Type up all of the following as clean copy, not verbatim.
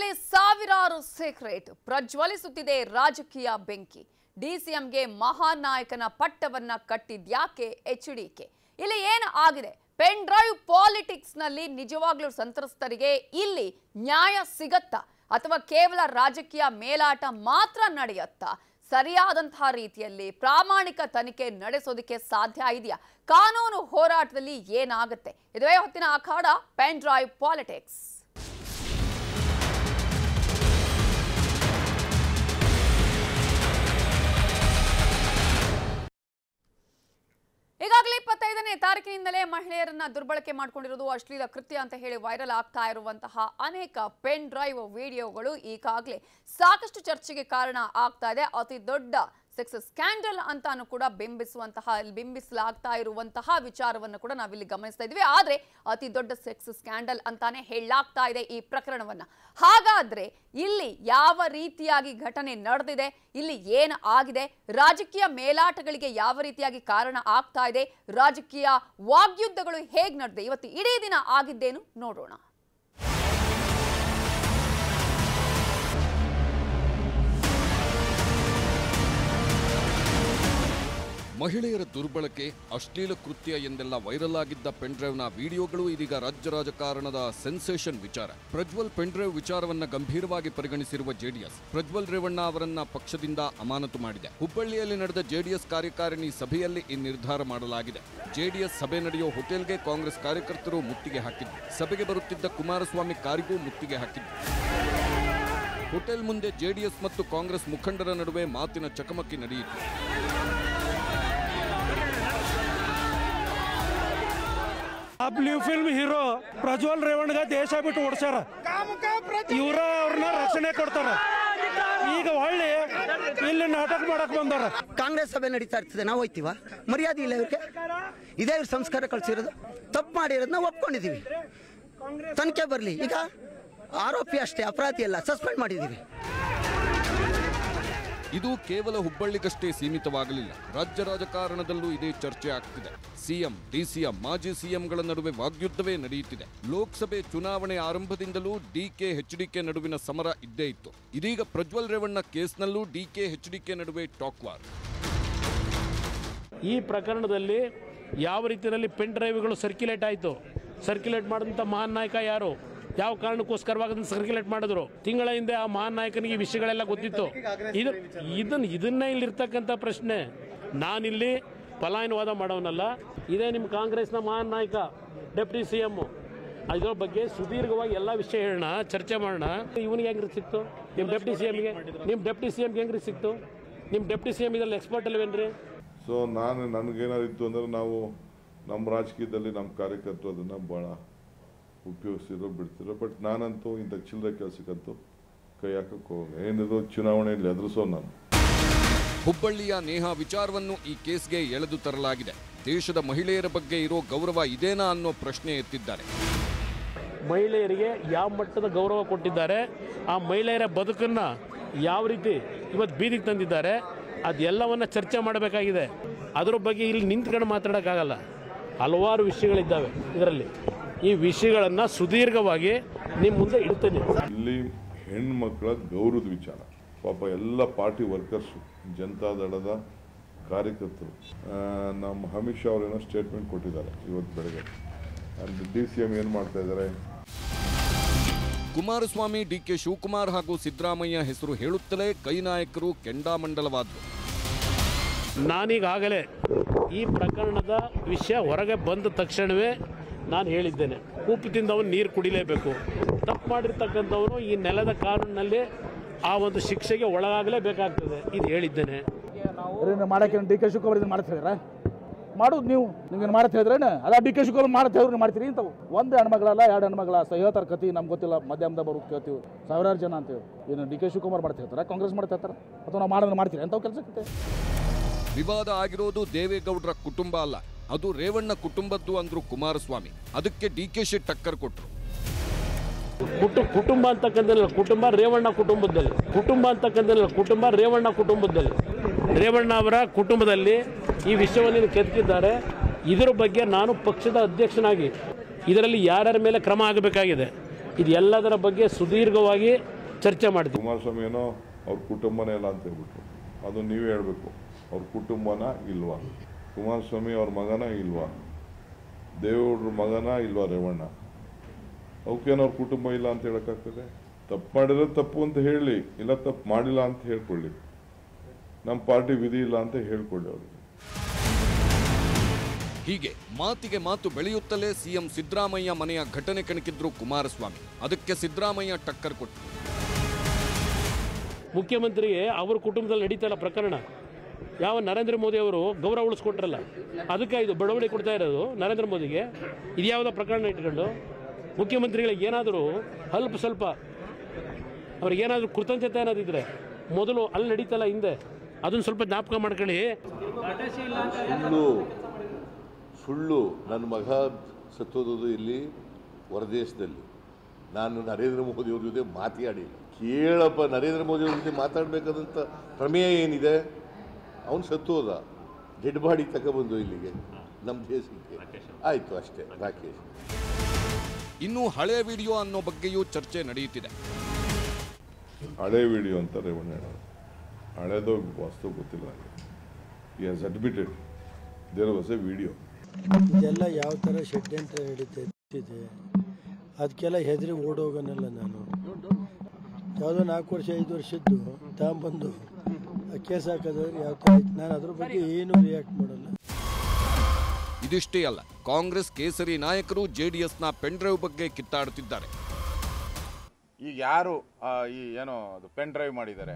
ಮನೆಯಲ್ಲಿ ಸಾವಿರಾರು ಸೀಕ್ರೆಟ್ ಪ್ರಜ್ವಲಿಸುತ್ತಿದೆ ರಾಜಕೀಯ ಬೆಂಕಿ. ಡಿಸಿಎಂಗೆ ಮಹಾನ್ ನಾಯಕನ ಪಟ್ಟವನ್ನ ಕಟ್ಟಿದ್ಯಾಕೆ ಎಚ್ಡಿಕೆ? ಇಲ್ಲಿ ಏನು ಆಗಿದೆ? ಪೆನ್ ಡ್ರೈವ್ ಪಾಲಿಟಿಕ್ಸ್ ನಲ್ಲಿ ನಿಜವಾಗ್ಲೂ ಸಂತ್ರಸ್ತರಿಗೆ ಇಲ್ಲಿ ನ್ಯಾಯ ಸಿಗತ್ತಾ ಅಥವಾ ಕೇವಲ ರಾಜಕೀಯ ಮೇಲಾಟ ಮಾತ್ರ ನಡೆಯುತ್ತಾ? ಸರಿಯಾದಂತಹ ರೀತಿಯಲ್ಲಿ ಪ್ರಾಮಾಣಿಕ ತನಿಖೆ ನಡೆಸೋದಕ್ಕೆ ಸಾಧ್ಯ ಇದೆಯಾ? ಕಾನೂನು ಹೋರಾಟದಲ್ಲಿ ಏನಾಗುತ್ತೆ? ಇದುವೇ ಹೊತ್ತಿನ ಅಖಾಡ ಪೆನ್ ಡ್ರೈವ್ ಪಾಲಿಟಿಕ್ಸ್. ಈಗಾಗಲೇ 25ನೇ ತಾರೀಕಿನಿಂದಲೇ ಮಹಿಳೆಯರನ್ನ ದುರ್ಬಳಕೆ ಮಾಡಿಕೊಂಡಿರುವುದು ಅಶ್ಲೀಲ ಕೃತ್ಯ ಅಂತ ಹೇಳಿ ವೈರಲ್ ಆಗ್ತಾ ಇರುವಂತಹ ಅನೇಕ ಪೆನ್ ಡ್ರೈವ್ ವಿಡಿಯೋಗಳು ಈಗಾಗಲೇ ಸಾಕಷ್ಟು ಚರ್ಚೆಗೆ ಕಾರಣ ಆಗ್ತಾ ಇದೆ. ಅತಿ ದೊಡ್ಡ ಸೆಕ್ಸ್ ಸ್ಕ್ಯಾಂಡಲ್ ಅಂತಾನು ಕೂಡ ಬಿಂಬಿಸಲಾಗ್ತಾ ಇರುವಂತಹ ವಿಚಾರವನ್ನು ಕೂಡ ನಾವಿಲ್ಲಿ ಗಮನಿಸ್ತಾ ಇದ್ವಿ. ಆದ್ರೆ ಅತಿ ದೊಡ್ಡ ಸೆಕ್ಸ್ ಸ್ಕ್ಯಾಂಡಲ್ ಅಂತಾನೆ ಹೇಳಲಾಗ್ತಾ ಇದೆ ಈ ಪ್ರಕರಣವನ್ನ. ಹಾಗಾದ್ರೆ ಇಲ್ಲಿ ಯಾವ ರೀತಿಯಾಗಿ ಘಟನೆ ನಡೆದಿದೆ, ಇಲ್ಲಿ ಏನು ಆಗಿದೆ, ರಾಜಕೀಯ ಮೇಲಾಟಗಳಿಗೆ ಯಾವ ರೀತಿಯಾಗಿ ಕಾರಣ ಆಗ್ತಾ ಇದೆ, ರಾಜಕೀಯ ವಾಗ್ಯುದ್ಧಗಳು ಹೇಗ್ ನಡೆದಿದೆ, ಇವತ್ತು ಇಡೀ ದಿನ ಆಗಿದ್ದೇನು ನೋಡೋಣ. ಮಹಿಳೆಯರ ದುರ್ಬಳಕೆ, ಅಶ್ಲೀಲ ಕೃತ್ಯ ಎಂದೆಲ್ಲ ವೈರಲ್ ಆಗಿದ್ದ ಪೆನ್ ಡ್ರೈವ್ನ ವಿಡಿಯೋಗಳು ಇದೀಗ ರಾಜ್ಯ ರಾಜಕಾರಣದ ಸೆನ್ಸೇಷನ್ ವಿಚಾರ. ಪ್ರಜ್ವಲ್ ಪೆನ್ ಡ್ರೈವ್ ವಿಚಾರವನ್ನ ಗಂಭೀರವಾಗಿ ಪರಿಗಣಿಸಿರುವ ಜೆಡಿಎಸ್ ಪ್ರಜ್ವಲ್ ರೇವಣ್ಣ ಅವರನ್ನ ಪಕ್ಷದಿಂದ ಅಮಾನತು ಮಾಡಿದೆ. ಹುಬ್ಬಳ್ಳಿಯಲ್ಲಿ ನಡೆದ ಜೆಡಿಎಸ್ ಕಾರ್ಯಕಾರಿಣಿ ಸಭೆಯಲ್ಲಿ ಈ ನಿರ್ಧಾರ ಮಾಡಲಾಗಿದೆ. ಜೆಡಿಎಸ್ ಸಭೆ ನಡೆಯುವ ಹೋಟೆಲ್ಗೆ ಕಾಂಗ್ರೆಸ್ ಕಾರ್ಯಕರ್ತರು ಮುತ್ತಿಗೆ ಹಾಕಿದ್ರು. ಸಭೆಗೆ ಬರುತ್ತಿದ್ದ ಕುಮಾರಸ್ವಾಮಿ ಕಾರಿಗೂ ಮುತ್ತಿಗೆ ಹಾಕಿದ್ರು. ಹೋಟೆಲ್ ಮುಂದೆ ಜೆಡಿಎಸ್ ಮತ್ತು ಕಾಂಗ್ರೆಸ್ ಮುಖಂಡರ ನಡುವೆ ಮಾತಿನ ಚಕಮಕಿ ನಡೆಯಿತು. Blue film hero Prajwal Revanna ದೇಶ ಬಿಟ್ಟು ಓಡಿಸ್ಯಾರ. ಇವರ ಅವ್ರನ್ನ ರಕ್ಷಣೆ ಕೊಡ್ತಾರ. ಈಗ ಒಳ್ಳೆ ಇಲ್ಲಿ ನಾಟಕ ಮಾಡಕ್ ಬಂದಾರ. ಕಾಂಗ್ರೆಸ್ ಸಭೆ ನಡೀತಾ ಇರ್ತದೆ, ನಾವು ಹೋಯ್ತೀವ? ಮರ್ಯಾದೆ ಇಲ್ಲ ಇವ್ರಿಗೆ. ಇದೇ ಇವ್ರ ಸಂಸ್ಕಾರ ಕಳಿಸಿರೋದು. ತಪ್ಪು ಮಾಡಿರೋದನ್ನ ಒಪ್ಕೊಂಡಿದೀವಿ. ತನಿಖೆ ಬರಲಿ. ಈಗ ಆರೋಪಿ ಅಷ್ಟೇ, ಅಪರಾಧಿ ಅಲ್ಲ. ಸಸ್ಪೆಂಡ್ ಮಾಡಿದೀವಿ. ಇದು ಕೇವಲ ಹುಬ್ಬಳ್ಳಿಗಷ್ಟೇ ಸೀಮಿತವಾಗಲಿಲ್ಲ. ರಾಜ್ಯ ರಾಜಕಾರಣದಲ್ಲೂ ಇದೇ ಚರ್ಚೆ ಆಗ್ತಿದೆ. ಸಿಎಂ, ಡಿಸಿಎಂ, ಮಾಜಿ ಸಿಎಂಗಳ ನಡುವೆ ವಾಗ್ಯುದ್ಧವೇ ನಡೆಯುತ್ತಿದೆ. ಲೋಕಸಭೆ ಚುನಾವಣೆ ಆರಂಭದಿಂದಲೂ ಡಿಕೆ ಎಚ್ಡಿಕೆ ನಡುವಿನ ಸಮರ ಇದ್ದೇ ಇತ್ತು. ಇದೀಗ ಪ್ರಜ್ವಲ್ ರೇವಣ್ಣ ಕೇಸ್ನಲ್ಲೂ ಡಿಕೆ ಎಚ್ಡಿಕೆ ನಡುವೆ ಟಾಕ್ ವಾರ್. ಈ ಪ್ರಕರಣದಲ್ಲಿ ಯಾವ ರೀತಿಯಲ್ಲಿ ಪೆನ್ ಡ್ರೈವ್ಗಳು ಸರ್ಕ್ಯುಲೇಟ್ ಆಯಿತು, ಸರ್ಕ್ಯುಲೇಟ್ ಮಾಡಿದಂಥ ಮಹಾನ್ ನಾಯಕ ಯಾರು, ಯಾವ ಕಾರಣಕ್ಕೋಸ್ಕರವಾಗಿ ಅದನ್ನು ಸರ್ಕ್ಯುಲೇಟ್ ಮಾಡಿದ್ರು, ತಿಂಗಳ ಹಿಂದೆ ಆ ಮಹಾನ್ ನಾಯಕನಿಗೆ ಈ ವಿಷಯಗಳೆಲ್ಲ ಗೊತ್ತಿತ್ತು. ಇದನ್ನ ಇಲ್ಲಿರ್ತಕ್ಕಂಥ ಪ್ರಶ್ನೆ. ನಾನಿಲ್ಲಿ ಪಲಾಯನವಾದ ಮಾಡೋನಲ್ಲ. ಇದೇ ನಿಮ್ಮ ಕಾಂಗ್ರೆಸ್ನ ಮಹಾನ್ ನಾಯಕ ಡೆಪ್ಟಿ ಸಿಎಂ. ಅದರ ಬಗ್ಗೆ ಸುದೀರ್ಘವಾಗಿ ಎಲ್ಲ ವಿಷಯ ಹೇಳೋಣ, ಚರ್ಚೆ ಮಾಡೋಣ. ಇವನಿಗೆ ಹೆಂಗ್ರಿ ಸಿಕ್ತು? ನಿಮ್ಮ ಡೆಪ್ಟಿ ಸಿಎಂಗೆ ಹೆಂಗ್ರಿ ಸಿಕ್ತು? ನಿಮ್ಮ ಡೆಪ್ಟಿ ಸಿಎಂ ಇದರಲ್ಲಿ ಎಕ್ಸ್ಪರ್ಟ್ ಅಲ್ವೇನ್ರಿ? ಸೊ ನನಗೇನಾದಿತ್ತು ಅಂದರೆ, ನಾವು ನಮ್ಮ ರಾಜಕೀಯದಲ್ಲಿ ನಮ್ಮ ಕಾರ್ಯಕರ್ತರು ಅದನ್ನು ಭಾಳ ಉಪಯೋಗಿಸಿರೋ ಬಿಡ್ತಿರೋ. ಬಟ್ ನಾನಂತೂ ಇಂಥ ಚಿಲ್ಲರೆ ಕೆಲಸಕ್ಕಂತೂ ಕೈ ಹಾಕಕ್ಕೆ ಹೋಗ. ಏನಿದ್ರು ಚುನಾವಣೆಯಲ್ಲಿ ಎದುರಿಸೋ ನಾನು. ಹುಬ್ಬಳ್ಳಿಯ ನೇಹಾ ವಿಚಾರವನ್ನು ಈ ಕೇಸ್ಗೆ ಎಳೆದು ತರಲಾಗಿದೆ. ದೇಶದ ಮಹಿಳೆಯರ ಬಗ್ಗೆ ಇರೋ ಗೌರವ ಇದೇನಾ ಅನ್ನೋ ಪ್ರಶ್ನೆ ಎತ್ತಿದ್ದಾರೆ. ಮಹಿಳೆಯರಿಗೆ ಯಾವ ಮಟ್ಟದ ಗೌರವ ಕೊಟ್ಟಿದ್ದಾರೆ, ಆ ಮಹಿಳೆಯರ ಬದುಕನ್ನ ಯಾವ ರೀತಿ ಇವತ್ತು ಬೀದಿಗೆ ತಂದಿದ್ದಾರೆ, ಅದೆಲ್ಲವನ್ನ ಚರ್ಚೆ ಮಾಡಬೇಕಾಗಿದೆ. ಅದರ ಬಗ್ಗೆ ಇಲ್ಲಿ ನಿಂತ್ಕೊಂಡು ಮಾತಾಡೋಕ್ಕಾಗಲ್ಲ. ಹಲವಾರು ವಿಷಯಗಳಿದ್ದಾವೆ ಇದರಲ್ಲಿ. ಈ ವಿಷಯಗಳನ್ನು ಸುದೀರ್ಘವಾಗಿ ನಿಮ್ಮ ಮುಂದೆ ಇಡ್ತೇನೆ. ಇಲ್ಲಿ ಹೆಣ್ಮಕ್ಳ ಗೌರವದ ವಿಚಾರ. ಪಾಪ ಎಲ್ಲ ಪಾರ್ಟಿ ವರ್ಕರ್ಸು, ಜನತಾದಳದ ಕಾರ್ಯಕರ್ತರು, ನಮ್ಮ ಅಮಿತ್ ಶಾ ಅವರೇನೋ ಸ್ಟೇಟ್ಮೆಂಟ್ ಕೊಟ್ಟಿದ್ದಾರೆ ಇವತ್ತು ಬೆಳಗ್ಗೆ. ಡಿಸಿಎಂ ಏನು ಮಾಡ್ತಾ ಇದ್ದಾರೆ? ಕುಮಾರಸ್ವಾಮಿ, ಡಿಕೆ ಶಿವಕುಮಾರ್ ಹಾಗೂ ಸಿದ್ದರಾಮಯ್ಯ ಹೆಸರು ಹೇಳುತ್ತಲೇ ಕೈ ನಾಯಕರು ಕೆಂಡಾಮಂಡಲವಾದರು. ನಾನೀಗಾಗಲೇ ಈ ಪ್ರಕರಣದ ವಿಷಯ ಹೊರಗೆ ಬಂದ ತಕ್ಷಣವೇ ನಾನು ಹೇಳಿದ್ದೇನೆ, ಉಪ್ಪು ತಿಂದವನು ನೀರು ಕುಡಿಲೇಬೇಕು. ತಪ್ಪು ಮಾಡಿರ್ತಕ್ಕಂಥವನು ಈ ನೆಲದ ಕಾನೂನಿನಲ್ಲಿ ಆ ಒಂದು ಶಿಕ್ಷೆಗೆ ಒಳಗಾಗಲೇಬೇಕಾಗ್ತದೆ. ಇದು ಹೇಳಿದ್ದೇನೆ. ಮಾಡಕ್ಕೆ ಡಿ ಕೆ ಶಿವಕುಮಾರ್ ಇದನ್ನು ಮಾಡ್ತಾ ಹೇಳಿದ್ರೆ ಮಾಡೋದು ನೀವು ನಿಮ್ಗೆ ಮಾಡತ್ತೆ ಹೇಳಿದ್ರೇನು? ಅದ ಡಿ ಕೆ ಶಿವಕುಮಾರ್ ಮಾಡತ್ತೆ ಹೇಳಿದ್ರೆ ಮಾಡ್ತೀರಿ ಇಂಥವು. ಒಂದು ಹೆಣ್ಮಗಳಲ್ಲ, ಎರಡು ಹೆಣ್ಮಗಳ ಹೇಳ್ತಾರ ಕತಿ ನಮ್ಗೆ ಗೊತ್ತಿಲ್ಲ. ಮಧ್ಯಮದ ಬರೋದು ಕೇಳ್ತೀವಿ, ಸಾವಿರಾರು ಜನ ಅಂತೇಳಿ. ಇನ್ನು ಡಿ ಕೆ ಶಿವಕುಮಾರ್ ಮಾಡ್ತಾ ಹೇಳ್ತಾರೆ, ಕಾಂಗ್ರೆಸ್ ಮಾಡ್ತಾ ಇರ್ತಾರೆ, ಅಥವಾ ನಾವು ಮಾಡೋದನ್ನ ಮಾಡ್ತೀರಿ ಅಂಥವು ಕೆಲಸಕ್ಕೆ. ವಿವಾದ ಆಗಿರೋದು ದೇವೇಗೌಡರ ಕುಟುಂಬ ಅಲ್ಲ, ಅದು ರೇವಣ್ಣ ಕುಟುಂಬದ್ದು ಅಂದ್ರು ಕುಮಾರಸ್ವಾಮಿ. ಅದಕ್ಕೆ ಡಿಕೆಶಿ ಟಕ್ಕರ್ ಕೊಟ್ಟರು. ಕುಟುಂಬ ಅಂತಕ್ಕಂಥಲ್ಲ, ಕುಟುಂಬ ರೇವಣ್ಣ ಕುಟುಂಬದಲ್ಲಿ, ಕುಟುಂಬ ಅಂತಕ್ಕಂಥಲ್ಲ, ಕುಟುಂಬ ರೇವಣ್ಣ ಕುಟುಂಬದಲ್ಲಿ, ರೇವಣ್ಣ ಅವರ ಕುಟುಂಬದಲ್ಲಿ ಈ ವಿಷಯವನ್ನು ಕೆದಕಿದ್ದಾರೆ. ಇದರ ಬಗ್ಗೆ ನಾನು ಪಕ್ಷದ ಅಧ್ಯಕ್ಷನಾಗಿ ಇದರಲ್ಲಿ ಯಾರ್ಯಾರ ಮೇಲೆ ಕ್ರಮ ಆಗಬೇಕಾಗಿದೆ, ಇದು ಎಲ್ಲದರ ಬಗ್ಗೆ ಸುದೀರ್ಘವಾಗಿ ಚರ್ಚೆ ಮಾಡಿದ್ವಿ. ಕುಮಾರಸ್ವಾಮಿ ಏನೋ ಅವ್ರ ಕುಟುಂಬನೇ ಇಲ್ಲ ಅಂತ ಹೇಳ್ಬಿಟ್ರು. ಅದು ನೀವೇ ಹೇಳಬೇಕು, ಅವ್ರ ಕುಟುಂಬನ ಇಲ್ವಾ? ಕುಮಾರಸ್ವಾಮಿ ಅವ್ರ ಮಗನ ಇಲ್ವಾ? ದೇವೇಗೌಡ್ರ ಮಗನ ಇಲ್ವಾ ರೇವಣ್ಣ? ಅವಕ್ಕೇನೋ ಅವ್ರ ಕುಟುಂಬ ಇಲ್ಲ ಅಂತ ಹೇಳೋಕ್ಕಾಗ್ತದೆ? ತಪ್ಪು ಮಾಡಿರೋದು ತಪ್ಪು ಅಂತ ಹೇಳಿ, ಇಲ್ಲ ತಪ್ಪು ಮಾಡಿಲ್ಲ ಅಂತ ಹೇಳ್ಕೊಳ್ಳಿ. ನಮ್ಮ ಪಾರ್ಟಿ ವಿಧಿ ಇಲ್ಲ ಅಂತ ಹೇಳ್ಕೊಳ್ಳಿ ಅವ್ರಿಗೆ. ಹೀಗೆ ಮಾತಿಗೆ ಮಾತು ಬೆಳೆಯುತ್ತಲೇ ಸಿಎಂ ಸಿದ್ದರಾಮಯ್ಯ ಮನೆಯ ಘಟನೆ ಕಣಕಿದ್ರು ಕುಮಾರಸ್ವಾಮಿ. ಅದಕ್ಕೆ ಸಿದ್ದರಾಮಯ್ಯ ಟಕ್ಕರ್ ಕೊಟ್ಟರು. ಮುಖ್ಯಮಂತ್ರಿಗೆ ಅವ್ರ ಕುಟುಂಬದಲ್ಲಿ ನಡೀತಲ್ಲ ಪ್ರಕರಣ, ಯಾವ ನರೇಂದ್ರ ಮೋದಿ ಅವರು ಗೌರವ ಉಳಿಸ್ಕೊಟ್ರಲ್ಲ, ಅದಕ್ಕೆ ಇದು ಬಡವಣೆ ಕೊಡ್ತಾ ಇರೋದು ನರೇಂದ್ರ ಮೋದಿಗೆ. ಇದು ಯಾವುದೋ ಪ್ರಕರಣ ಇಟ್ಕೊಂಡು ಮುಖ್ಯಮಂತ್ರಿಗಳಿಗೆ ಏನಾದರೂ ಸ್ವಲ್ಪ ಅವ್ರಿಗೇನಾದರೂ ಕೃತಜ್ಞತೆ ಅನ್ನೋದಿದ್ರೆ ಮೊದಲು ಅಲ್ಲಿ ನಡೀತಲ್ಲ ಹಿಂದೆ, ಅದನ್ನು ಸ್ವಲ್ಪ ಜ್ಞಾಪಕ ಮಾಡ್ಕೊಳ್ಳಿ. ಸುಳ್ಳು ನನ್ನ ಮಗ ಸತ್ತೋದು ಇಲ್ಲಿ ಹೊರದೇಶದಲ್ಲಿ. ನಾನು ನರೇಂದ್ರ ಮೋದಿ ಅವ್ರ ಜೊತೆ ಮಾತಾಡಿಲ್ಲ. ಕೇಳಪ್ಪ, ನರೇಂದ್ರ ಮೋದಿ ಅವ್ರ ಜೊತೆ ಮಾತಾಡಬೇಕಾದಂಥ ಪ್ರಮೇಯ ಏನಿದೆ? ಅವನು ಸತ್ತೋದ, ಡೆಡ್ ಬಾಡಿ ತಗೊಬಂದು ಇಲ್ಲಿಗೆ ನಮ್ಮ ದೇಶಕ್ಕೆ, ಆಯಿತು ಅಷ್ಟೇ. ರಾಕೇಶ್ ಇನ್ನು ಹಳೆ ವಿಡಿಯೋ ಅನ್ನೋ ಬಗ್ಗೆಯೂ ಚರ್ಚೆ ನಡೆಯುತ್ತಿದೆ. ಹಳೆ ವಿಡಿಯೋ ಅಂತ ರೇವಣ್ಣ ಹೇಳೋದು, ಹಳೆದೋ ವಾಸ್ತು ಗೊತ್ತಿಲ್ಲ. He has admitted there was a video. ಇದೆಲ್ಲ ಯಾವ ಥರ ಷಡ್ಯಂತ್ರ ನಡೀತಿದೆ, ಅದಕ್ಕೆಲ್ಲ ಹೆದರಿ ಓಡೋಗನಲ್ಲ ನಾನು. ಯಾವುದೋ 4 ವರ್ಷ 5 ವರ್ಷದ್ದು ತಗೊಂಬಂದು ಕೇಸ್ ಹಾಕೋದ್ರೆ ಯಾವ ಥರ ಇತ್ತು, ನಾನು ಅದ್ರ ಬಗ್ಗೆ ಏನೂ ರಿಯಾಕ್ಟ್ ಮಾಡಲ್ಲ. ಇದಿಷ್ಟೇ ಅಲ್ಲ, ಕಾಂಗ್ರೆಸ್ ಕೇಸರಿ ನಾಯಕರು ಜೆಡಿಎಸ್ನ ಪೆನ್ ಡ್ರೈವ್ ಬಗ್ಗೆ ಕಿತ್ತಾಡುತ್ತಿದ್ದಾರೆ. ಈಗ ಯಾರು ಈ ಏನೋ ಅದು ಪೆನ್ ಡ್ರೈವ್ ಮಾಡಿದ್ದಾರೆ,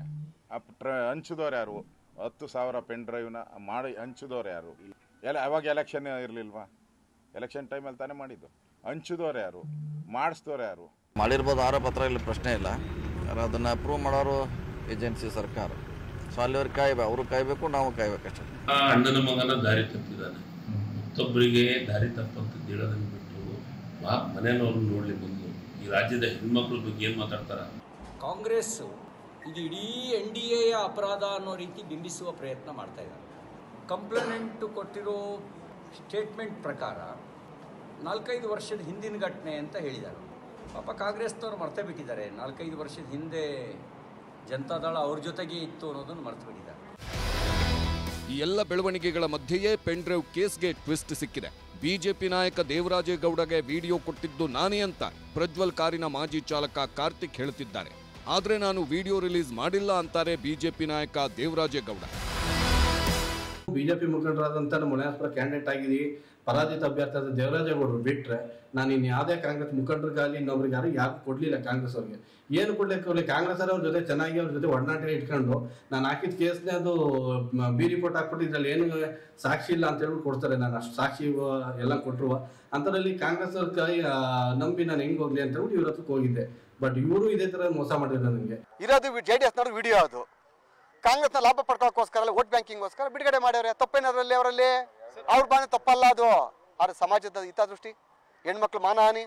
ಹಂಚಿದವ್ರು ಯಾರು? 10,000 ಪೆನ್ ಡ್ರೈವ್ನ ಮಾಡಿ ಹಂಚಿದವ್ರು ಯಾರು? ಅವಾಗ ಎಲೆಕ್ಷನ್ ಇರಲಿಲ್ವಾ? ಎಲೆಕ್ಷನ್ ಟೈಮಲ್ಲಿ ತಾನೇ ಮಾಡಿದ್ದು. ಹಂಚಿದವ್ರು ಯಾರು? ಮಾಡಿಸಿದವ್ರು ಯಾರು? ಮಾಡಿರ್ಬೋದು ಆರೋಪ ಪತ್ರ, ಇಲ್ಲಿ ಪ್ರಶ್ನೆ ಇಲ್ಲ. ಅದನ್ನು ಅಪ್ರೂವ್ ಮಾಡೋರು ಏಜೆನ್ಸಿ ಸರ್ಕಾರ. ಸೊ ಅಲ್ಲಿವ್ರಿಗೆ ಅವರು ಕಾಯಬೇಕು, ನಾವು ಕಾಯ್ಬೇಕಷ್ಟೇ. ಅಣ್ಣನ ಮಗನ ದಾರಿ ತಪ್ಪಿದ್ದಾನೆ, ಮತ್ತೊಬ್ಬರಿಗೆ ದಾರಿ ತಪ್ಪಂತ ಹೇಳೋದನ್ನು ಬಿಟ್ಟು ಮನೆಯವ್ರನ್ನ ನೋಡಲಿ ಬಂದು ಈ ರಾಜ್ಯದ ಹೆಣ್ಮಕ್ಳ ಬಗ್ಗೆ ಏನು ಮಾತಾಡ್ತಾರ? ಕಾಂಗ್ರೆಸ್ ಇದು ಇಡೀ NDA ಅಪರಾಧ ಅನ್ನೋ ರೀತಿ ಬಿಂಬಿಸುವ ಪ್ರಯತ್ನ ಮಾಡ್ತಾ ಇದ್ದಾರೆ. ಕಂಪ್ಲೇಂಟ್ ಕೊಟ್ಟಿರೋ ಸ್ಟೇಟ್ಮೆಂಟ್ ಪ್ರಕಾರ 4-5 ವರ್ಷದ ಹಿಂದಿನ ಘಟನೆ ಅಂತ ಹೇಳಿದ್ದಾರೆ. ಪಾಪ ಕಾಂಗ್ರೆಸ್ನವ್ರು ಮರ್ತೇ ಬಿಟ್ಟಿದ್ದಾರೆ, 4-5 ವರ್ಷದ ಹಿಂದೆ ಜನತಾದಳ ಅವ್ರ ಜೊತೆಗೆ ಇತ್ತು ಅನ್ನೋದನ್ನು ಮರ್ತು ಬಿಟ್ಟಿದ್ದಾರೆ. ಈ ಎಲ್ಲ ಬೆಳವಣಿಗೆಗಳ ಮಧ್ಯೆಯೇ ಪೆನ್ ಡ್ರೈವ್ ಕೇಸ್ಗೆ ಟ್ವಿಸ್ಟ್ ಸಿಕ್ಕಿದೆ. ಬಿಜೆಪಿ ನಾಯಕ ದೇವರಾಜೇಗೌಡಗೆ ವಿಡಿಯೋ ಕೊಟ್ಟಿದ್ದು ನಾನೇ ಅಂತ ಪ್ರಜ್ವಲ್ ಕಾರಿನ ಮಾಜಿ ಚಾಲಕ ಕಾರ್ತಿಕ್ ಹೇಳುತ್ತಿದ್ದಾರೆ. ಆದ್ರೆ ನಾನು ವಿಡಿಯೋ ರಿಲೀಸ್ ಮಾಡಿಲ್ಲ ಅಂತಾರೆ ಬಿಜೆಪಿ ನಾಯಕ ದೇವರಾಜೇಗೌಡ. ಬಿಜೆಪಿ ಮುಖಂಡರಾದಂಥ ನಮ್ಮ ಹೊಣೆಯಾಸ್ಪದ ಕ್ಯಾಂಡಿಡೇಟ್ ಆಗಿದ್ದೀವಿ, ಪರಾಜಿತ ಅಭ್ಯರ್ಥಿ ದೇವರಾಜೇಗೌಡರು ಬಿಟ್ಟರೆ ನಾನು ಇನ್ನು ಯಾವುದೇ ಕಾಂಗ್ರೆಸ್ ಮುಖಂಡರಿಗಾಗಲಿ ಇನ್ನೊಬ್ರಿಗೆ ಯಾರು ಕೊಡಲಿಲ್ಲ. ಕಾಂಗ್ರೆಸ್ ಅವ್ರಿಗೆ ಏನು ಕೊಡ್ಲಿಕ್ಕೆ ಹೋಗಲಿ, ಕಾಂಗ್ರೆಸ್ ಅವ್ರ ಜೊತೆ ಚೆನ್ನಾಗಿ ಅವ್ರ ಜೊತೆ ಒಡನಾಟ ಇಟ್ಕೊಂಡು ನಾನು ಹಾಕಿದ ಕೇಸ್ನೇ ಅದು ಬಿ ರಿಪೋರ್ಟ್ ಹಾಕ್ಬಿಟ್ಟು ಇದ್ರಲ್ಲಿ ಏನು ಸಾಕ್ಷಿ ಇಲ್ಲ ಅಂತ ಹೇಳ್ಬಿಟ್ಟು ಕೊಡ್ತಾರೆ. ನಾನು ಅಷ್ಟು ಸಾಕ್ಷಿ ಎಲ್ಲ ಕೊಟ್ಟರು ಅಂಥದ್ರಲ್ಲಿ ಕಾಂಗ್ರೆಸ್ ಅವ್ರ ಕೈ ನಂಬಿ ನಾನು ಹೆಂಗೆ ಹೋಗ್ಲಿ ಅಂತ ಹೇಳ್ಬಿಟ್ಟು ಇವ್ರ ಹತ್ರಕ್ಕೆ ಹೋಗಿದ್ದೆ. ಬಟ್ ಇವರು ಇದೇ ಥರ ಮೋಸ ಮಾಡಿದ್ರು ನನಗೆ. ಇರೋದು JDS ನವ್ರ ವಿಡಿಯೋ, ಅದು ಕಾಂಗ್ರೆಸ್ನ ಲಾಭ ಪಡ್ಕೊಳ್ಳೋಕ್ಕೋಸ್ಕರ ವೋಟ್ ಬ್ಯಾಂಕಿಂಗ್ಗೋಸ್ಕರ ಬಿಡುಗಡೆ ಮಾಡ್ಯವ್ರೆ. ತಪ್ಪೇನದ್ರಲ್ಲಿ ಅವರಲ್ಲಿ? ಅವ್ರ ಬಾನೆ ತಪ್ಪಲ್ಲ ಅದು. ಆದ್ರೆ ಸಮಾಜದ ಹಿತದೃಷ್ಟಿ, ಹೆಣ್ಮಕ್ಳು ಮಾನಹಾನಿ,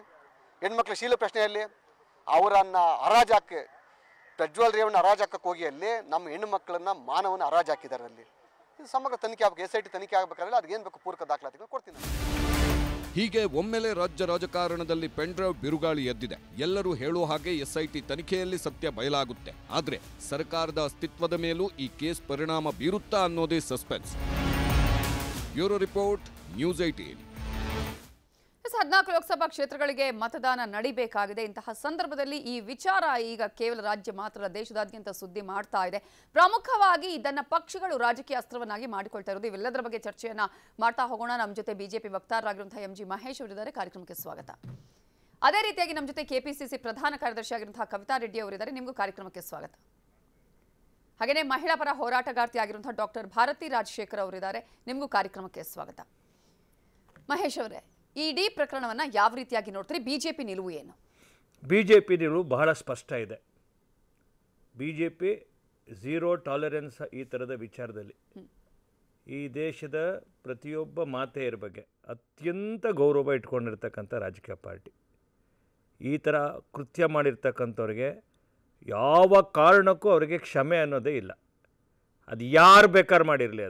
ಹೆಣ್ಮಕ್ಳ ಶೀಲ ಪ್ರಶ್ನೆಯಲ್ಲಿ ಅವರನ್ನ ಹರಾಜಾಕೆ, ಪ್ರಜ್ವಲ್ ರೇವಣ್ಣ ಹರಾಜಾಕಕ್ಕೆ ಹೋಗಿ ಅಲ್ಲಿ ನಮ್ಮ ಹೆಣ್ಣು ಮಕ್ಕಳನ್ನ ಮಾನವನ್ನ ಹರಾಜಾಕಿದ್ದಾರೆ. ಅಲ್ಲಿ ಇದು ಸಮಗ್ರ ತನಿಖೆ ಆಗಬೇಕು, SIT ತನಿಖೆ ಆಗಬೇಕಾದ್ರೆ ಅದಕ್ಕೇನು ಬೇಕು ಪೂರಕ ದಾಖಲಾತಿಗಳು ಕೊಡ್ತೀನಿ. ಹೀಗೆ ಒಮ್ಮೆಲೆ ರಾಜ್ಯ ರಾಜಕಾರಣದಲ್ಲಿ ಪೆನ್ ಡ್ರೈವ್ ಬಿರುಗಾಳಿ ಎದ್ದಿದೆ. ಎಲ್ಲರೂ ಹೇಳುವ ಹಾಗೆ SIT ತನಿಖೆಯಲ್ಲಿ ಸತ್ಯ ಬಯಲಾಗುತ್ತೆ. ಆದ್ರೆ ಸರ್ಕಾರದ ಅಸ್ತಿತ್ವದ ಮೇಲೂ ಈ ಕೇಸ್ ಪರಿಣಾಮ ಬೀರುತ್ತಾ ಅನ್ನೋದೇ suspense. Bureau report, news 18. 14 Lok Sabha ಕ್ಷೇತ್ರಗಳಿಗೆ ಮತದಾನ ನಡೀಬೇಕಾಗಿದೆ. ಇಂತಹ ಸಂದರ್ಭದಲ್ಲಿ ಈ ವಿಚಾರ ಈಗ ಕೇವಲ ರಾಜ್ಯ ಮಾತ್ರ ದೇಶದಾದ್ಯಂತ ಸುದ್ದಿ ಮಾಡ್ತಾ ಇದೆ. ಪ್ರಮುಖವಾಗಿ ಇದನ್ನ ಪಕ್ಷಗಳು ರಾಜಕೀಯ ಅಸ್ತ್ರವನ್ನಾಗಿ ಮಾಡಿಕೊಳ್ತಾ ಇರೋದು. ಇವೆಲ್ಲದರ ಬಗ್ಗೆ ಚರ್ಚೆಯನ್ನ ಮಾಡ್ತಾ ಹೋಗೋಣ. ನಮ್ಮ ಜೊತೆ ಬಿಜೆಪಿ ವಕ್ತಾರರಾಗಿರುವಂತಹ MG ಮಹೇಶ್ ಅವರಿದ್ದಾರೆ. ಕಾರ್ಯಕ್ರಮಕ್ಕೆ ಸ್ವಾಗತ. ಅದೇ ರೀತಿಯಾಗಿ ನಮ್ಮ ಜೊತೆ KPCC ಪ್ರಧಾನ ಕಾರ್ಯದರ್ಶಿ ಆಗಿರುವಂತಹ ಕವಿತಾ ರೆಡ್ಡಿ ಅವರಿದ್ದಾರೆ. ನಿಮಗೂ ಕಾರ್ಯಕ್ರಮಕ್ಕೆ ಸ್ವಾಗತ. ಹಾಗೆಯೇ ಮಹಿಳಾ ಪರ ಹೋರಾಟಗಾರ್ತಿ ಆಗಿರುವಂತಹ ಡಾಕ್ಟರ್ ಭಾರತಿ ರಾಜಶೇಖರ್ ಅವರಿದ್ದಾರೆ. ನಿಮಗೂ ಕಾರ್ಯಕ್ರಮಕ್ಕೆ ಸ್ವಾಗತ. ಮಹೇಶ್ ಅವರೇ, ಈ ಇಡೀ ಪ್ರಕರಣವನ್ನು ಯಾವ ರೀತಿಯಾಗಿ ನೋಡ್ತೀರಿ? ಬಿಜೆಪಿ ನಿಲುವು ಏನು? ಬಿಜೆಪಿ ನಿಲುವು ಬಹಳ ಸ್ಪಷ್ಟ ಇದೆ. ಬಿಜೆಪಿ ಝೀರೋ ಟಾಲರೆನ್ಸ್ ಈ ಥರದ ವಿಚಾರದಲ್ಲಿ ಈ ದೇಶದ ಪ್ರತಿಯೊಬ್ಬ ಮಾತೆಯರ ಬಗ್ಗೆ ಅತ್ಯಂತ ಗೌರವ ಇಟ್ಕೊಂಡಿರ್ತಕ್ಕಂಥ ರಾಜಕೀಯ ಪಾರ್ಟಿ. ಈ ಥರ ಕೃತ್ಯ ಮಾಡಿರ್ತಕ್ಕಂಥವ್ರಿಗೆ ಯಾವ ಕಾರಣಕ್ಕೂ ಅವರಿಗೆ ಕ್ಷಮೆ ಅನ್ನೋದೇ ಇಲ್ಲ. ಅದು ಯಾರು ಬೇಕಾದ್ರೆ ಮಾಡಿರಲಿ,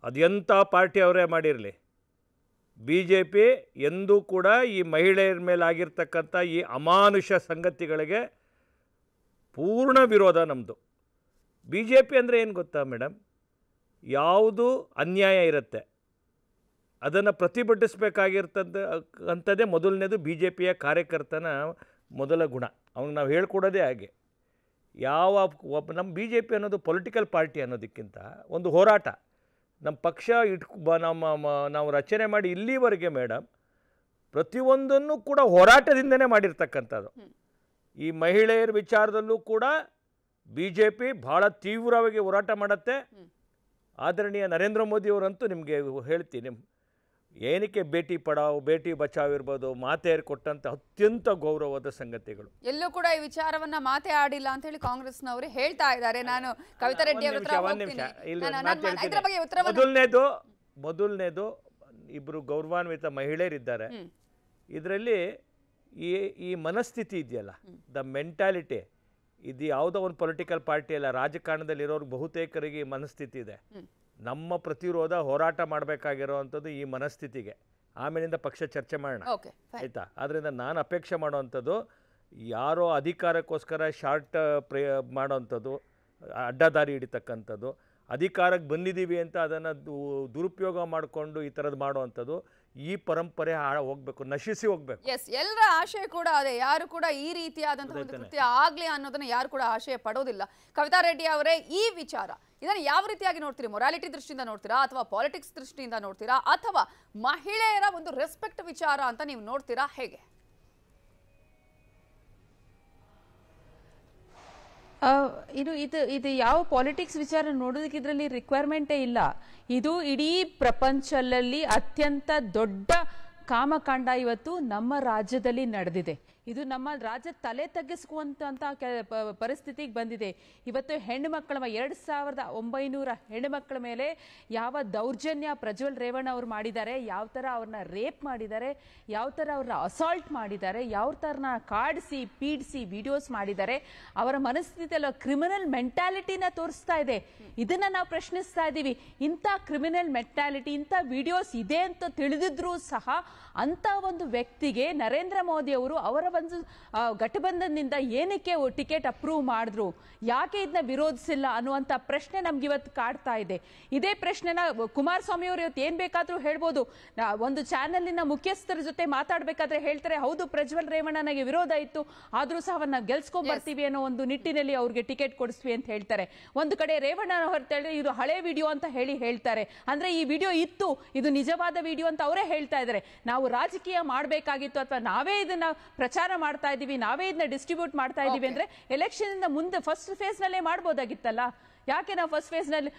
ಅದು ಎಂಥ ಪಾರ್ಟಿ ಅವರೇ ಮಾಡಿರಲಿ, BJP ಎಂದೂ ಕೂಡ ಈ ಮಹಿಳೆಯರ ಮೇಲೆ ಆಗಿರ್ತಕ್ಕಂಥ ಈ ಅಮಾನುಷ ಸಂಗತಿಗಳಿಗೆ ಪೂರ್ಣ ವಿರೋಧ ನಮ್ಮದು. ಬಿ ಜೆ ಪಿ ಅಂದರೆ ಏನು ಗೊತ್ತಾ ಮೇಡಮ್, ಯಾವುದು ಅನ್ಯಾಯ ಇರುತ್ತೆ ಅದನ್ನು ಪ್ರತಿಭಟಿಸಬೇಕಾಗಿರ್ತಂಥದ್ದೇ ಮೊದಲನೇದು ಬಿ ಜೆ ಪಿಯ ಕಾರ್ಯಕರ್ತನ ಮೊದಲ ಗುಣ. ಅವ್ನಿಗೆ ನಾವು ಹೇಳ್ಕೊಡೋದೇ ಹಾಗೆ. ನಮ್ಮ ಬಿ ಜೆ ಪಿ ಅನ್ನೋದು ಪೊಲಿಟಿಕಲ್ ಪಾರ್ಟಿ ಅನ್ನೋದಕ್ಕಿಂತ ಒಂದು ಹೋರಾಟ. ನಮ್ಮ ಪಕ್ಷ ನಾವು ರಚನೆ ಮಾಡಿ ಇಲ್ಲಿವರೆಗೆ ಮೇಡಮ್ ಪ್ರತಿಯೊಂದನ್ನು ಕೂಡ ಹೋರಾಟದಿಂದನೇ ಮಾಡಿರ್ತಕ್ಕಂಥದ್ದು. ಈ ಮಹಿಳೆಯರ ವಿಚಾರದಲ್ಲೂ ಕೂಡ ಬಿ ಜೆ ಪಿ ಭಾಳ ತೀವ್ರವಾಗಿ ಹೋರಾಟ ಮಾಡುತ್ತೆ. ಆದರಣೀಯ ನರೇಂದ್ರ ಮೋದಿಯವರಂತೂ ನಿಮಗೆ ಹೇಳ್ತೀನಿ, ಏನಕ್ಕೆ ಬೇಟಿ ಪಡಾವ್ ಬೇಟಿ ಬಚಾವ್ ಇರ್ಬೋದು, ಮಾತೆಯರು ಕೊಟ್ಟಂಥ ಅತ್ಯಂತ ಗೌರವದ ಸಂಗತಿಗಳು. ಎಲ್ಲೂ ಕೂಡ ಈ ವಿಚಾರವನ್ನ ಮಾತೇ ಆಡಿಲ್ಲ ಅಂತ ಹೇಳಿ ಕಾಂಗ್ರೆಸ್ನವರು ಹೇಳ್ತಾ ಇದ್ದಾರೆ. ನಾನು ಕವಿತಾ ರೆಡ್ಡಿ ಅವರ ಹತ್ರ ಹೋಗ್ತೀನಿ. ಇದರ ಬಗ್ಗೆ ಉತ್ತರವನ್ನು ಮೊದಲನೇದು ಇಬ್ಬರು ಗೌರವಾನ್ವಿತ ಮಹಿಳೆಯರಿದ್ದಾರೆ. ಇದರಲ್ಲಿ ಈ ಮನಸ್ಥಿತಿ ಇದೆಯಲ್ಲ, ದ ಮೆಂಟಾಲಿಟಿ, ಇದು ಯಾವುದೋ ಒಂದು ಪೊಲಿಟಿಕಲ್ ಪಾರ್ಟಿ ಅಲ್ಲ, ರಾಜಕಾರಣದಲ್ಲಿರೋರು ಬಹುತೇಕರಿಗೆ ಈ ಮನಸ್ಥಿತಿ ಇದೆ. ನಮ್ಮ ಪ್ರತಿರೋಧ ಹೋರಾಟ ಮಾಡಬೇಕಾಗಿರೋವಂಥದ್ದು ಈ ಮನಸ್ಥಿತಿಗೆ. ಆಮೇಲಿಂದ ಪಕ್ಷ ಚರ್ಚೆ ಮಾಡೋಣ, ಆಯಿತಾ? ಆದ್ದರಿಂದ ನಾನು ಅಪೇಕ್ಷೆ ಮಾಡೋವಂಥದ್ದು ಯಾರೋ ಅಧಿಕಾರಕ್ಕೋಸ್ಕರ ಶಾರ್ಟ್ ಮಾಡೋವಂಥದ್ದು, ಅಡ್ಡದಾರಿ ಹಿಡಿತಕ್ಕಂಥದ್ದು, ಅಧಿಕಾರಕ್ಕೆ ಬಂದಿದ್ದೀವಿ ಅಂತ ಅದನ್ನು ದುರುಪಯೋಗ ಮಾಡಿಕೊಂಡು ಈ ಥರದ್ದು ಮಾಡುವಂಥದ್ದು, ಈ ಪರಂಪರೆ ಹೋಗ್ಬೇಕು, ನಶಿಸಿ ಹೋಗ್ಬೇಕು. ಎಸ್, ಎಲ್ಲರ ಆಶಯ ಕೂಡ ಅದೇ. ಯಾರು ಕೂಡ ಈ ರೀತಿಯಾದಂತಹ ಒಂದು ಕೃತ್ಯ ಆಗ್ಲಿ ಅನ್ನೋದನ್ನ ಯಾರು ಕೂಡ ಆಶಯ ಪಡೋದಿಲ್ಲ. ಕವಿತಾ ರೆಡ್ಡಿ ಅವರೇ, ಈ ವಿಚಾರ ಇದನ್ನು ಯಾವ ರೀತಿಯಾಗಿ ನೋಡ್ತೀರಿ? ಮೊರಾಲಿಟಿ ದೃಷ್ಟಿಯಿಂದ ನೋಡ್ತೀರಾ, ಅಥವಾ ಪಾಲಿಟಿಕ್ಸ್ ದೃಷ್ಟಿಯಿಂದ ನೋಡ್ತೀರಾ, ಅಥವಾ ಮಹಿಳೆಯರ ಒಂದು ರೆಸ್ಪೆಕ್ಟ್ ವಿಚಾರ ಅಂತ ನೀವು ನೋಡ್ತೀರಾ, ಹೇಗೆ? ಇದು ಯಾವ ಪಾಲಿಟಿಕ್ಸ್ ವಿಚಾರ ನೋಡೋದಕ್ಕೆ ಇದರಲ್ಲಿ ರಿಕ್ವೈರ್ಮೆಂಟೇ ಇಲ್ಲ. ಇದು ಇಡೀ ಪ್ರಪಂಚದಲ್ಲಿ ಅತ್ಯಂತ ದೊಡ್ಡ ಕಾಮಕಾಂಡ ಇವತ್ತು ನಮ್ಮ ರಾಜ್ಯದಲ್ಲಿ ನಡೆದಿದೆ. ಇದು ನಮ್ಮ ರಾಜ್ಯ ತಲೆ ತಗ್ಗಿಸುವಂತ ಪರಿಸ್ಥಿತಿಗೆ ಬಂದಿದೆ. ಇವತ್ತು ಹೆಣ್ಣು ಮಕ್ಕಳ 2900 ಹೆಣ್ಣು ಮಕ್ಕಳ ಮೇಲೆ ಯಾವ ದೌರ್ಜನ್ಯ ಪ್ರಜ್ವಲ್ ರೇವಣ್ಣ ಅವರು ಮಾಡಿದ್ದಾರೆ, ಯಾವ ಥರ ಅವ್ರನ್ನ ರೇಪ್ ಮಾಡಿದ್ದಾರೆ, ಯಾವ ಥರ ಅವ್ರನ್ನ ಅಸಾಲ್ಟ್ ಮಾಡಿದ್ದಾರೆ, ಯಾವ ಥರನ ಕಾಡಿಸಿ ಪೀಡಿಸಿ ವಿಡಿಯೋಸ್ ಮಾಡಿದ್ದಾರೆ. ಅವರ ಮನಸ್ಥಿತಿಯಲ್ಲಿ ಕ್ರಿಮಿನಲ್ ಮೆಂಟಾಲಿಟಿನ ತೋರಿಸ್ತಾ ಇದೆ. ಇದನ್ನ ನಾವು ಪ್ರಶ್ನಿಸ್ತಾ ಇದ್ದೀವಿ. ಇಂಥ ಕ್ರಿಮಿನಲ್ ಮೆಂಟಾಲಿಟಿ, ಇಂಥ ವಿಡಿಯೋಸ್ ಇದೆ ಅಂತ ತಿಳಿದಿದ್ರೂ ಸಹ ಅಂತ ಒಂದು ವ್ಯಕ್ತಿಗೆ ನರೇಂದ್ರ ಮೋದಿ ಅವರು ಅವರ ಒಂದು ಗಠಬಂಧನದಿಂದ ಏನಕ್ಕೆ ಟಿಕೆಟ್ ಅಪ್ರೂವ್ ಮಾಡಿದ್ರು, ಯಾಕೆ ಇದನ್ನ ವಿರೋಧಿಸಿಲ್ಲ ಅನ್ನುವಂಥ ಪ್ರಶ್ನೆ ನಮ್ಗೆ ಇವತ್ತು ಕಾಡ್ತಾ ಇದೆ. ಇದೇ ಪ್ರಶ್ನೆನ ಕುಮಾರಸ್ವಾಮಿ ಅವರು ಇವತ್ತು ಏನ್ ಬೇಕಾದ್ರೂ ಹೇಳ್ಬೋದು. ಒಂದು ಚಾನೆಲ್ನ ಮುಖ್ಯಸ್ಥರ ಜೊತೆ ಮಾತಾಡ್ಬೇಕಾದ್ರೆ ಹೇಳ್ತಾರೆ, ಹೌದು ಪ್ರಜ್ವಲ್ ರೇವಣ್ಣನಿಗೆ ವಿರೋಧ ಇತ್ತು, ಆದ್ರೂ ಸಹ ಅವನ್ನ ಗೆಲ್ಸ್ಕೊಂಡ್ ಬರ್ತೀವಿ ಅನ್ನೋ ಒಂದು ನಿಟ್ಟಿನಲ್ಲಿ ಅವ್ರಿಗೆ ಟಿಕೆಟ್ ಕೊಡಿಸ್ವಿ ಅಂತ ಹೇಳ್ತಾರೆ. ಒಂದು ಕಡೆ ರೇವಣ್ಣ ಹೊರತೇಳಿ ಇದು ಹಳೆ ವಿಡಿಯೋ ಅಂತ ಹೇಳ್ತಾರೆ. ಅಂದ್ರೆ ಈ ವಿಡಿಯೋ ಇತ್ತು, ಇದು ನಿಜವಾದ ವಿಡಿಯೋ ಅಂತ ಅವರೇ ಹೇಳ್ತಾ ಇದ್ದಾರೆ. ನಾವು ರಾಜಕೀಯ ಮಾಡಬೇಕಾಗಿತ್ತು, ಅಥವಾ ನಾವೇ ಇದನ್ನ ಪ್ರಚಾರ ಮಾಡ್ತಾ ಇದೀವಿ, ನಾವೇ ಇದನ್ನ ಡಿಸ್ಟ್ರಿಬ್ಯೂಟ್ ಮಾಡ್ತಾ ಇದೀವಿ ಅಂದ್ರೆ ಎಲೆಕ್ಷನ್ ಇಂದ ಮುಂದೆ ಫಸ್ಟ್ ಫೇಸ್ ನಲ್ಲೇ ಮಾಡ್ಬೋದಾಗಿತ್ತಲ್ಲ. ಯಾಕೆ ನಾವು ಫಸ್ಟ್ ಫೇಸ್ ನಲ್ಲಿ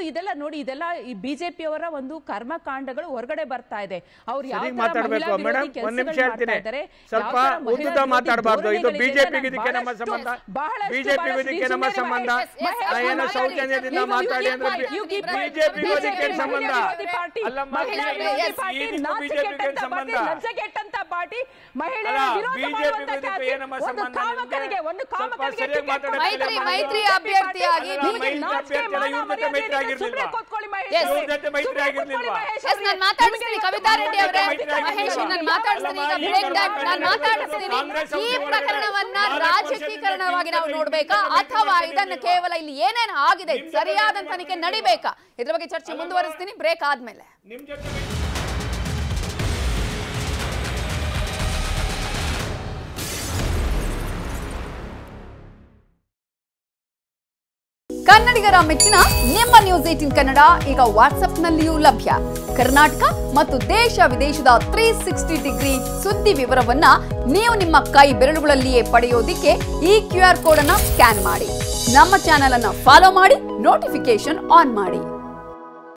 ಇದೆಲ್ಲ ನೋಡಿ, ಇದೆಲ್ಲ ಈ ಬಿಜೆಪಿ ಅವರ ಒಂದು ಕರ್ಮಕಾಂಡಗಳು ಹೊರಗಡೆ ಬರ್ತಾ ಇದೆ. ಅವ್ರು ಯಾವ ಲಜ್ಜೆಗೆಟ್ಟಂತ ಪಾರ್ಟಿ, ಮಹಿಳೆಯರ ಮೈತ್ರಿ ಅಭ್ಯರ್ಥಿಯಾಗಿ ಕವಿತಾ ರೆಡ್ಡಿ ಅವರೇ, ಮಹೇಶ್ ಮಾತಾಡಿಸ್ತೀನಿ. ಈ ಪ್ರಕರಣವನ್ನ ರಾಜಕೀಕರಣವಾಗಿ ನಾವು ನೋಡ್ಬೇಕಾ, ಅಥವಾ ಇದನ್ನ ಕೇವಲ ಇಲ್ಲಿ ಏನೇನು ಆಗಿದೆ ಸರಿಯಾದ ತನಿಖೆ ನಡಿಬೇಕಾ? ಇದ್ರ ಬಗ್ಗೆ ಚರ್ಚೆ ಮುಂದುವರಿಸ್ತೀನಿ ಬ್ರೇಕ್ ಆದ್ಮೇಲೆ. ಕನ್ನಡಿಗರ ಮೆಚ್ಚಿನ ನಿಮ್ಮ ನ್ಯೂಸ್ 18 ಕನ್ನಡ ಈಗ ವಾಟ್ಸ್ಆಪ್ನಲ್ಲಿಯೂ ಲಭ್ಯ. ಕರ್ನಾಟಕ ಮತ್ತು ದೇಶ ವಿದೇಶದ 360 ಡಿಗ್ರಿ ಸುದ್ದಿ ವಿವರವನ್ನ ನೀವು ನಿಮ್ಮ ಕೈ ಬೆರಳುಗಳಲ್ಲಿಯೇ ಪಡೆಯೋದಿಕ್ಕೆ ಈ QR ಕೋಡ್ ಅನ್ನ ಸ್ಕ್ಯಾನ್ ಮಾಡಿ. ನಮ್ಮ ಚಾನೆಲ್ ಅನ್ನ ಫಾಲೋ ಮಾಡಿ, ನೋಟಿಫಿಕೇಶನ್ ಆನ್ ಮಾಡಿ.